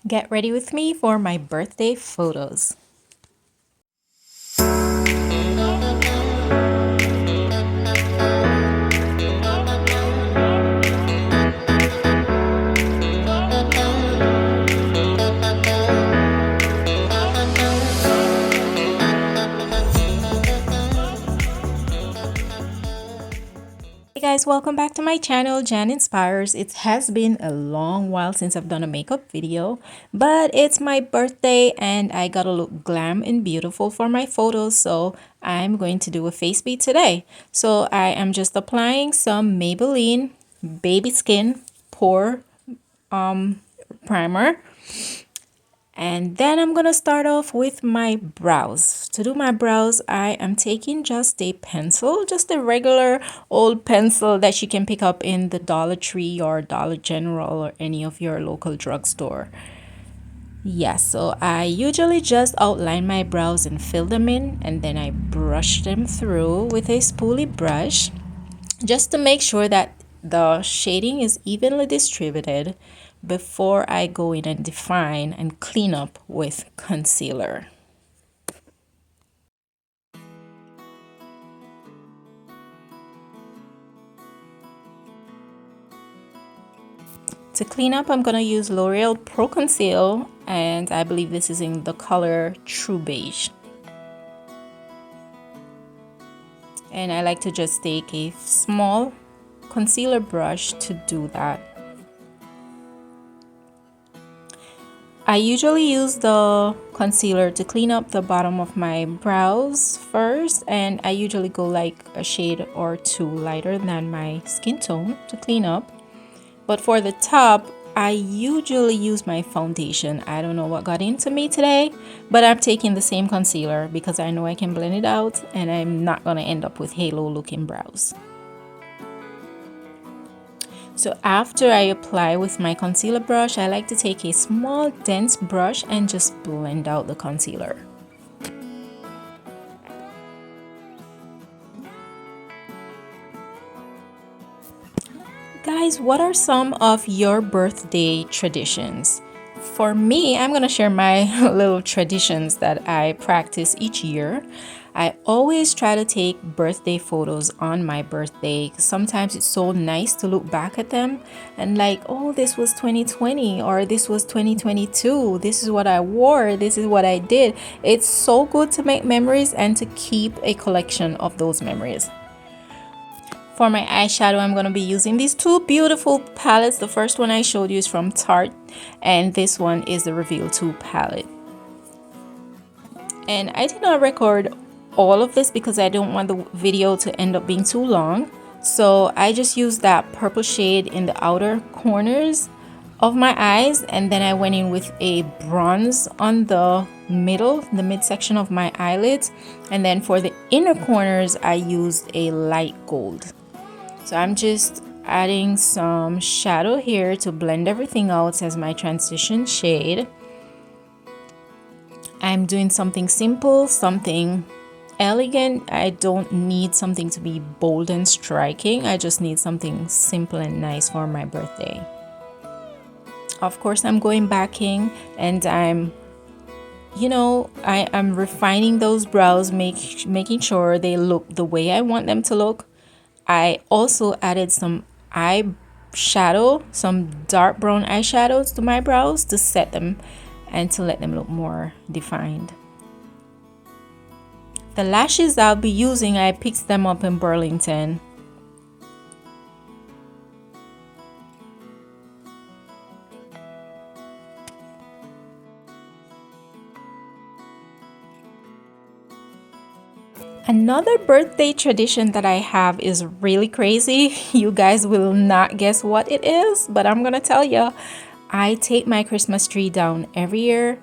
Get ready with me for my birthday photos. Hey guys, welcome back to my channel, Jan Inspires. It has been a long while since I've done a makeup video, but it's my birthday and I gotta look glam and beautiful for my photos, so I'm going to do a face beat today. So I am just applying some Maybelline Baby Skin Pore Primer. And then I'm going to start off with my brows. To do my brows, I am taking just a pencil, just a regular old pencil that you can pick up in the Dollar Tree or Dollar General or any of your local drugstore. Yes, so I usually just outline my brows and fill them in, and then I brush them through with a spoolie brush just to make sure that the shading is evenly distributed before I go in and define and clean up with concealer. To clean up, I'm going to use L'Oreal Pro Conceal, and I believe this is in the color True Beige. And I like to just take a small concealer brush to do that. I usually use the concealer to clean up the bottom of my brows first, and I usually go like a shade or two lighter than my skin tone to clean up. But for the top, I usually use my foundation. I don't know what got into me today, but I'm taking the same concealer because I know I can blend it out and I'm not going to end up with halo looking brows. So after I apply with my concealer brush, I like to take a small dense brush and just blend out the concealer. Guys, what are some of your birthday traditions? For me, I'm going to share my little traditions that I practice each year. I always try to take birthday photos on my birthday. Sometimes it's so nice to look back at them and like, oh, this was 2020 or this was 2022. This is what I wore. This is what I did. It's so good to make memories and to keep a collection of those memories. For my eyeshadow, I'm going to be using these two beautiful palettes. The first one I showed you is from Tarte, and this one is the Reveal 2 palette. And I did not record all of this because I don't want the video to end up being too long. So I just used that purple shade in the outer corners of my eyes, and then I went in with a bronze on the midsection of my eyelids, and then for the inner corners I used a light gold. So I'm just adding some shadow here to blend everything out as my transition shade. I'm doing something simple, something elegant. I don't need something to be bold and striking. I just need something simple and nice for my birthday. Of course, I'm going backing and I'm refining those brows, making sure they look the way I want them to look. I also added some eyeshadow, some dark brown eyeshadows to my brows to set them and to let them look more defined. The lashes I'll be using, I picked them up in Burlington. Another birthday tradition that I have is really crazy. You guys will not guess what it is, but I'm gonna tell you. I take my Christmas tree down every year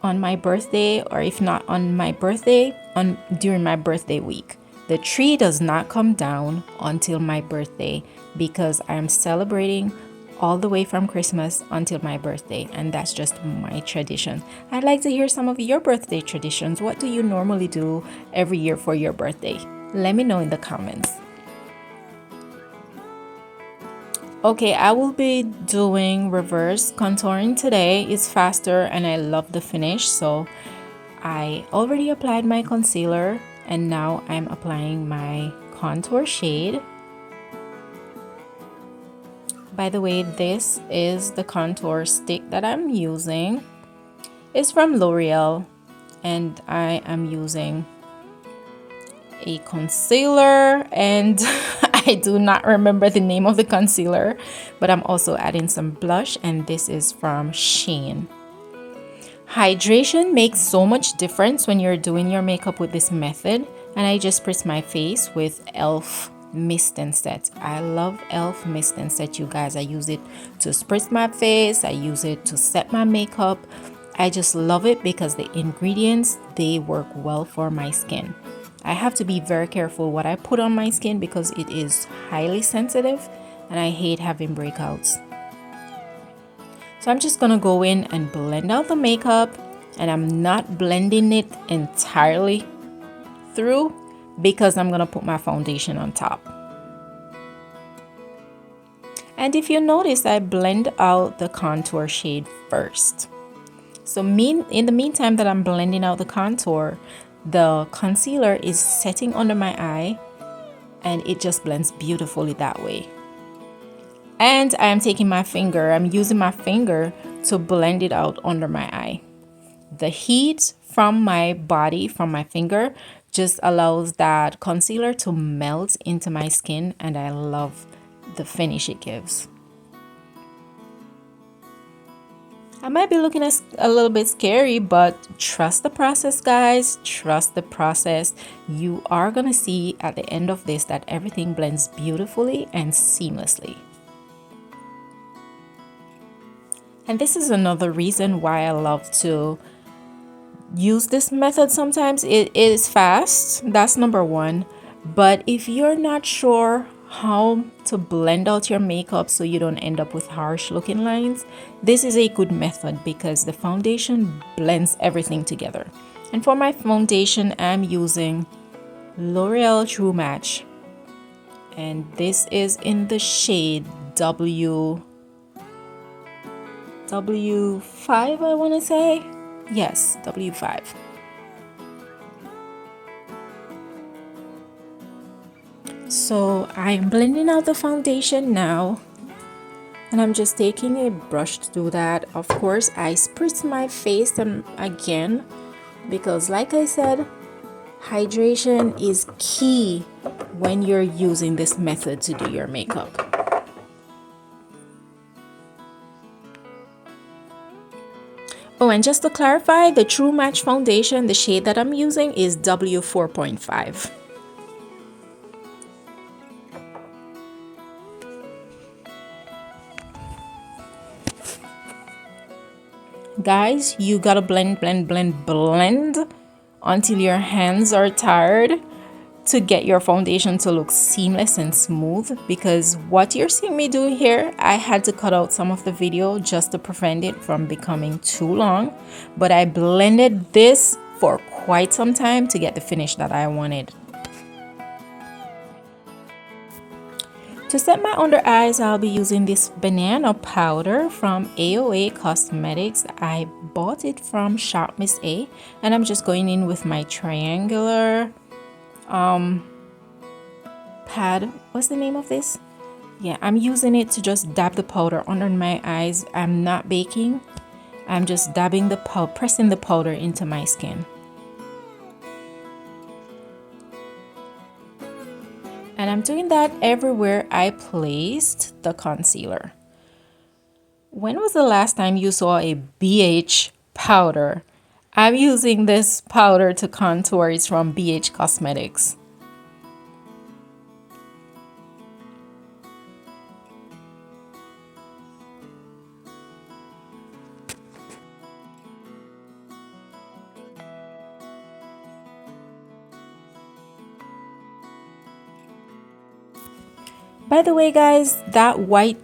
on my birthday, or if not on my birthday, during my birthday week. The tree does not come down until my birthday because I'm celebrating all the way from Christmas until my birthday, and that's just my tradition. I'd like to hear some of your birthday traditions. What do you normally do every year for your birthday? Let me know in the comments. Okay, I will be doing reverse contouring today. It's faster and I love the finish. So I already applied my concealer and now I'm applying my contour shade. By the way, this is the contour stick that I'm using. It's from L'Oreal and I am using a concealer and I do not remember the name of the concealer, but I'm also adding some blush and this is from Shein. Hydration makes so much difference when you're doing your makeup with this method, and I just spritz my face with e.l.f. Mist and Set. I love e.l.f. Mist and Set, you guys. I use it to spritz my face, I use it to set my makeup. I just love it because the ingredients, they work well for my skin. I have to be very careful what I put on my skin because it is highly sensitive and I hate having breakouts. So I'm just gonna go in and blend out the makeup, and I'm not blending it entirely through because I'm gonna put my foundation on top. And if you notice, I blend out the contour shade first. So in the meantime that I'm blending out the contour, the concealer is setting under my eye and it just blends beautifully that way. And I am taking my finger, I'm using my finger to blend it out under my eye. The heat from my body, from my finger, just allows that concealer to melt into my skin, and I love the finish it gives. I might be looking a little bit scary, but trust the process, guys. Trust the process. You are gonna see at the end of this that everything blends beautifully and seamlessly. And this is another reason why I love to use this method sometimes. It is fast, that's number one. But if you're not sure how to blend out your makeup so you don't end up with harsh looking lines, this is a good method because the foundation blends everything together. And for my foundation, I'm using L'Oreal True Match. And this is in the shade W5, I want to say. Yes, W5. So I'm blending out the foundation now, and I'm just taking a brush to do that. Of course, I spritz my face again because, like I said, hydration is key when you're using this method to do your makeup. Oh, and just to clarify, the True Match foundation, the shade that I'm using is W4.5. Guys, you gotta blend until your hands are tired to get your foundation to look seamless and smooth, because what you're seeing me do here, I had to cut out some of the video just to prevent it from becoming too long, but I blended this for quite some time to get the finish that I wanted. To set my under eyes, I'll be using this banana powder from AOA Cosmetics. I bought it from Shop Miss A, and I'm just going in with my triangular pad. What's the name of this? Yeah, I'm using it to just dab the powder under my eyes. I'm not baking. I'm just dabbing the powder, pressing the powder into my skin. And I'm doing that everywhere I placed the concealer. When was the last time you saw a BH powder? I'm using this powder to contour. It's from BH Cosmetics. By the way, guys, that white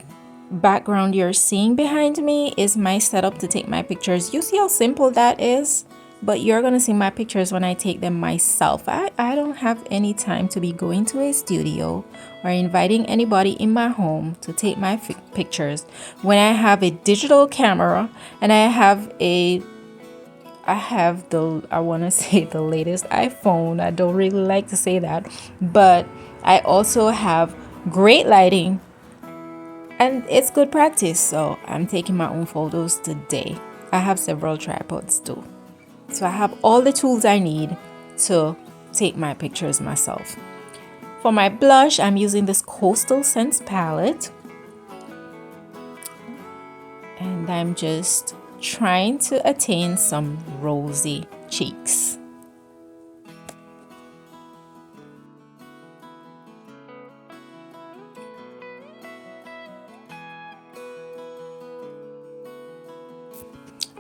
background you're seeing behind me is my setup to take my pictures. You see how simple that is? but you're gonna see my pictures when I take them myself. I don't have any time to be going to a studio or inviting anybody in my home to take my pictures when I have a digital camera and I have the, I want to say, the latest iPhone. I don't really like to say that, but I also have great lighting and it's good practice. So I'm taking my own photos today. I have several tripods too. So I have all the tools I need to take my pictures myself. For my blush, I'm using this Coastal Scents palette. And I'm just trying to attain some rosy cheeks.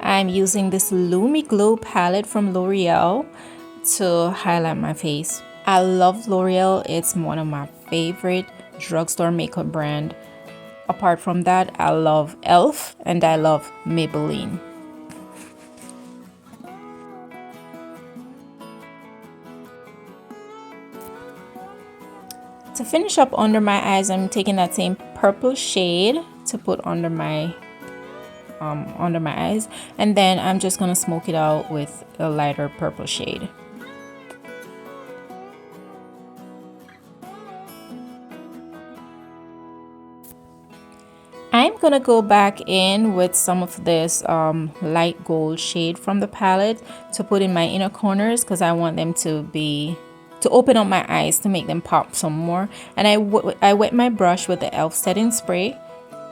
I'm using this Lumi Glow palette from L'Oreal to highlight my face. I love L'Oreal. It's one of my favorite drugstore makeup brand. Apart from that, I love e.l.f. and I love Maybelline. To finish up under my eyes, I'm taking that same purple shade to put under my eyes, and then I'm just gonna smoke it out with a lighter purple shade. I'm gonna go back in with some of this light gold shade from the palette to put in my inner corners because I want them to open up my eyes to make them pop some more. And I wet my brush with the e.l.f. setting spray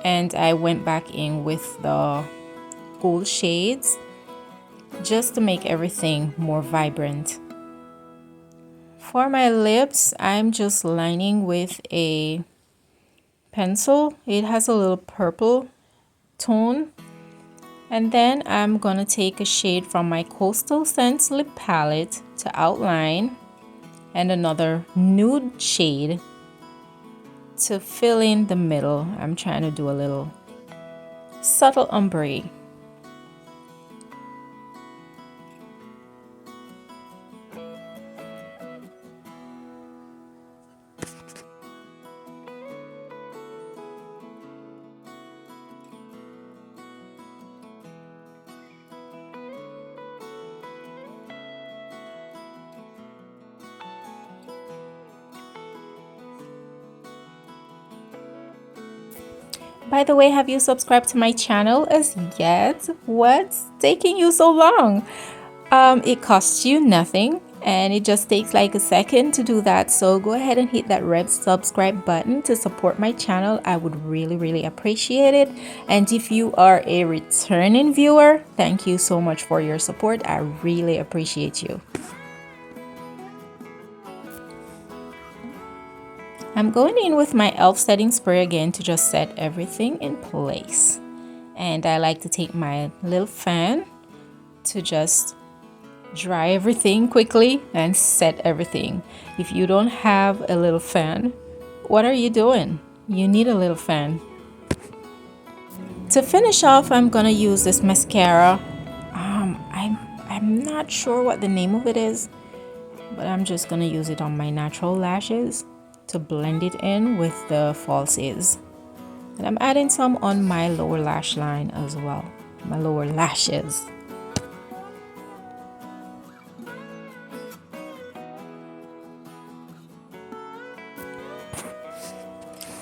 and I went back in with the gold shades just to make everything more vibrant. For my lips, I'm just lining with a pencil. It has a little purple tone. And then I'm gonna take a shade from my Coastal Scents lip palette to outline and another nude shade to fill in the middle. I'm trying to do a little subtle ombre. By the way, have you subscribed to my channel as yet? What's taking you so long? It costs you nothing and it just takes like a second to do that. So go ahead and hit that red subscribe button to support my channel. I would really appreciate it. And if you are a returning viewer, thank you so much for your support. I really appreciate you. I'm going in with my e.l.f. setting spray again to just set everything in place. And I like to take my little fan to just dry everything quickly and set everything. If you don't have a little fan, what are you doing? You need a little fan. To finish off, I'm gonna use this mascara. I'm not sure what the name of it is, but I'm just gonna use it on my natural lashes to blend it in with the falsies. And I'm adding some on my lower lash line as well, my lower lashes.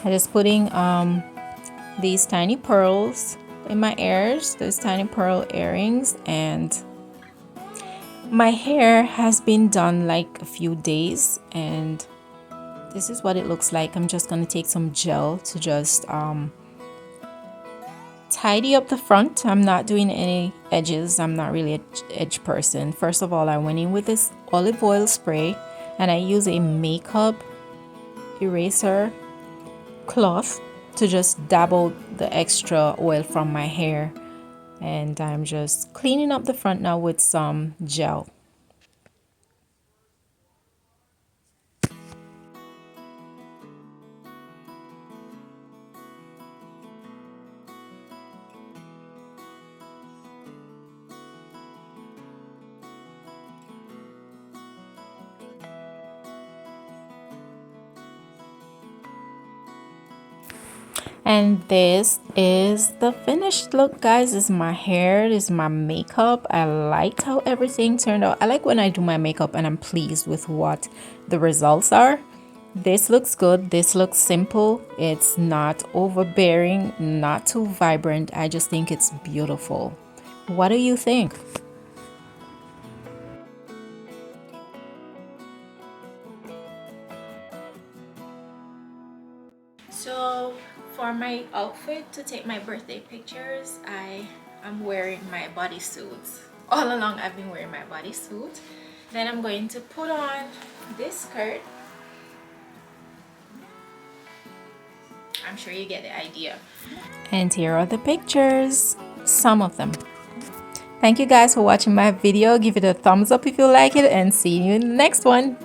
I'm just putting these tiny pearls in my ears, those tiny pearl earrings, and my hair has been done like a few days and this is what it looks like. I'm just gonna take some gel to just tidy up the front. I'm not doing any edges. I'm not really an edge person. First of all, I went in with this olive oil spray and I use a makeup eraser cloth to just dab out the extra oil from my hair. And I'm just cleaning up the front now with some gel. And this is the finished look, guys. This is my hair, this is my makeup. I liked how everything turned out. I like when I do my makeup and I'm pleased with what the results are. This looks good. This looks simple. It's not overbearing, not too vibrant. I just think it's beautiful. What do you think? So for my outfit to take my birthday pictures, I am wearing my bodysuit. All along I've been wearing my bodysuit. Then I'm going to put on this skirt. I'm sure you get the idea. And here are the pictures, some of them. Thank you guys for watching my video. Give it a thumbs up if you like it and see you in the next one.